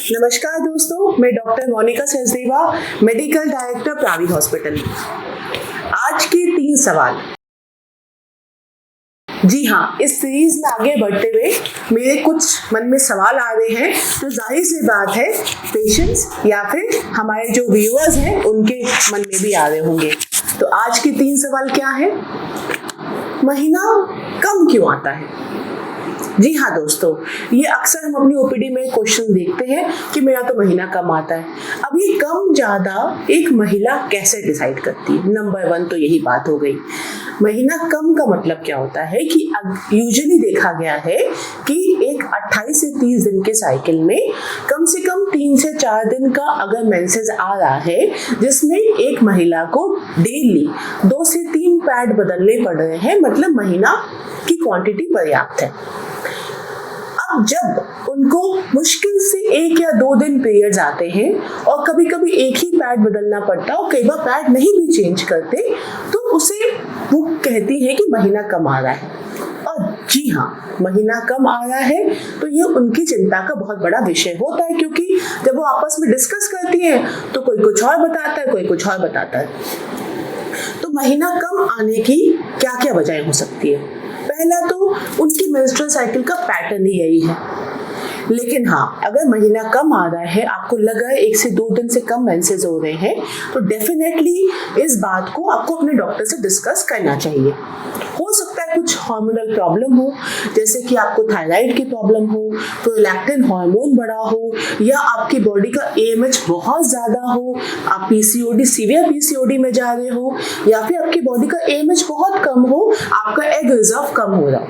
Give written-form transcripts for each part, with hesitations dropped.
नमस्कार दोस्तों, मैं doctor Monika Sachdeva, medical director Pravi hospital. आज के 3 सवाल। जी हाँ, इस सीरीज में आगे बढ़ते हुए मेरे कुछ मन में सवाल आ रहे हैं, तो जाहिर सी बात है पेशेंट्स या फिर हमारे जो व्यूअर्स हैं उनके मन में भी आ रहे होंगे। तो आज के 3 सवाल क्या है? महीना कम क्यों आता है? जी हाँ दोस्तों, ये अक्सर हम अपनी ओपीडी में क्वेश्चन देखते हैं कि मेरा तो महीना कम आता है। अब ये कम ज्यादा एक महिला कैसे डिसाइड करती है? नंबर 1 तो यही बात हो गई। महीना कम का मतलब क्या होता है कि यूजुअली देखा गया है कि एक 28 से 30 दिन के साइकिल में कम से कम 3 से 4 दिन का अगर मेंसेस आ रहा है, जिसमें एक महिला को डेली 2 से 3 पैड बदलने पड़ रहे हैं, मतलब महीना की क्वांटिटी पर्याप्त है। अब जब उनको मुश्किल से 1 या 2 दिन पीरियड्स आते हैं और कभी कभी एक ही पैड बदलना पड़ता है और कई बार पैड नहीं भी चेंज करते, तो उसे वो कहती है कि महीना कम आ रहा है। और जी हाँ, महीना कम आ रहा है तो ये उनकी चिंता का बहुत बड़ा विषय होता है, क्योंकि जब वो आपस में डिस्कस करती हैं तो कोई कुछ और बताता है, कोई कुछ और बताता है। तो महीना कम आने की क्या क्या वजह हो सकती है? पहला तो उनकी मेंस्ट्रुअल साइकिल का पैटर्न ही यही है। लेकिन हाँ, अगर महीना कम आ रहा है, आपको लग रहा है 1 से 2 दिन से कम मेंसेस हो रहे हैं, तो डेफिनेटली इस बात को आपको अपने डॉक्टर से डिस्कस करना चाहिए। हो सकता है कुछ हार्मोनल प्रॉब्लम हो, जैसे कि आपको थायराइड की प्रॉब्लम हो, प्रोलैक्टिन हार्मोन बढ़ा हो, या आपकी बॉडी का AMH बहुत ज्यादा हो, आप PCOD सीवियर PCOD में जा रहे हो, या फिर आपकी बॉडी का AMH बहुत कम हो, आपका एग रिजर्व कम हो रहा हो।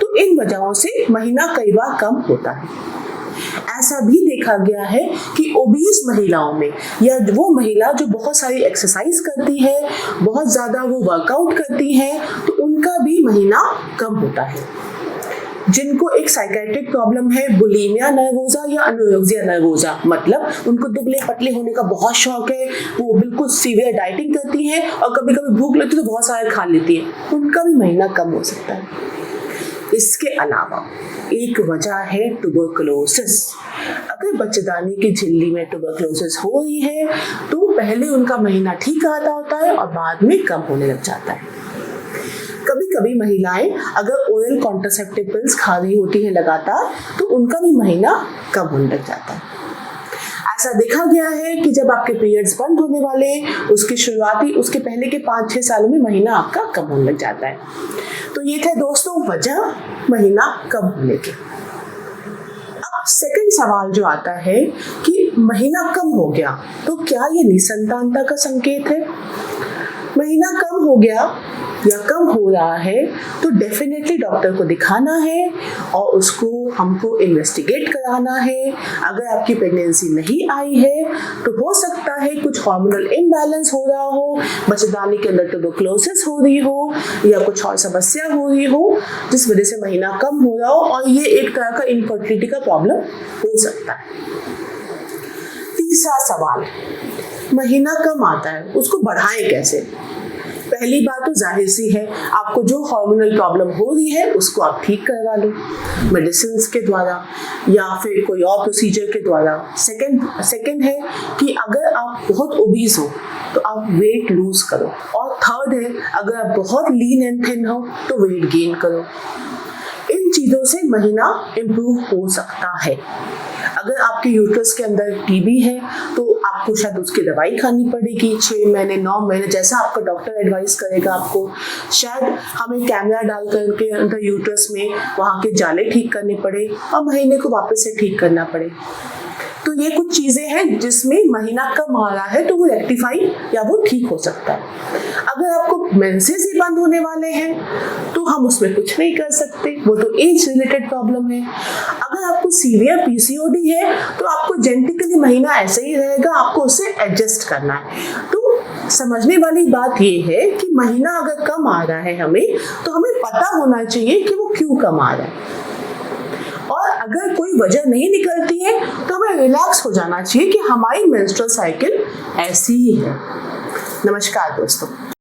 तो इन वजहों से महीना कई बार कम होता है। ऐसा भी देखा गया है कि ओबीस महिलाओं में, या वो महिला जो बहुत सारी एक्सरसाइज करती है, बहुत ज्यादा वो वर्कआउट करती है, तो उनका भी महीना कम होता है। जिनको एक साइकेट्रिक प्रॉब्लम है, बुलिमिया नर्वोसा या एनोरेक्सिया नर्वोसा, मतलब उनको दुबले पतले होने का बहुत शौक है, वो बिल्कुल सीवियर डाइटिंग करती हैं और कभी कभी भूख लगती है तो बहुत सारा खा लेती है, उनका भी महीना कम हो सकता है। इसके अलावा एक वजह है ट्यूबरकुलोसिस। अगर बच्चेदानी की झिल्ली में ट्यूबरकुलोसिस हो रही है तो पहले उनका महीना ठीक आता होता है और बाद में कम होने लग जाता है। कभी कभी महिलाएं अगर ओरल कॉन्ट्रासेप्टिव पिल्स खा रही होती हैं लगातार, तो उनका भी महीना कम होने लग जाता है। ऐसा देखा गया है कि जब आपके पीरियड्स बंद होने वाले, उसके पहले के 5-6 सालों में महीना आपका कम होने लग जाता है। तो ये थे दोस्तों वजह महीना कम होने के। अब सेकंड सवाल जो आता है कि महीना कम हो गया तो क्या ये निसंतानता का संकेत है? महीना कम हो गया या कम हो रहा है तो डेफिनेटली डॉक्टर को दिखाना है और उसको हमको इन्वेस्टिगेट कराना है। अगर आपकी प्रेगनेंसी नहीं आई है तो हो सकता है कुछ हार्मोनल इम्बैलेंस हो रहा हो, बच्चेदानी के अंदर ट्यूबरकुलोसिस हो रही हो, या कुछ और समस्या हो रही हो जिस वजह से महीना कम हो रहा हो, और ये एक तरह का इनफर्टिलिटी का प्रॉब्लम हो सकता है। तीसरा सवाल, महीना कम आता है, उसको बढ़ाएं कैसे? पहली बात तो जाहिर सी है, आपको जो हार्मोनल प्रॉब्लम हो रही है उसको आप ठीक करवा लो मेडिसिन के द्वारा या फिर कोई और प्रोसीजर के द्वारा। सेकंड है कि अगर आप बहुत ओबीस हो तो आप वेट लूज करो, और थर्ड है अगर आप बहुत लीन एंड थिन हो तो वेट गेन करो। इन चीजों से महीना इम्प्रूव हो सकता है। अगर आपके यूट्रस के अंदर टीबी है तो आपको शायद उसकी दवाई खानी पड़ेगी 6 महीने 9 महीने, जैसा आपका डॉक्टर एडवाइस करेगा आपको। शायद हमें कैमरा डाल करके अंदर यूट्रस में वहाँ के जाले ठीक करने पड़े और महीने को वापस से ठीक करना पड़े। तो ये कुछ चीजें हैं जिसमें महीना कम आ रहा है तो वो रेक्टिफाई या वो ठीक हो सकता है। अगर आपको मेंसेस ही बंद होने वाले हैं तो हम उसमें कुछ नहीं कर सकते, वो तो एज रिलेटेड प्रॉब्लम है। अगर आपको सीवियर PCOD है तो आपको जेनेटिकली महीना ऐसे ही रहेगा, आपको उससे एडजस्ट करना है। तो समझने वाली बात ये है कि महीना अगर कम आ रहा है हमें, तो हमें पता होना चाहिए कि वो क्यों कम आ रहा है, और अगर कोई वजह नहीं निकलती है तो हमें रिलैक्स हो जाना चाहिए कि हमारी मेंस्ट्रुअल साइकिल ऐसी ही है। नमस्कार दोस्तों।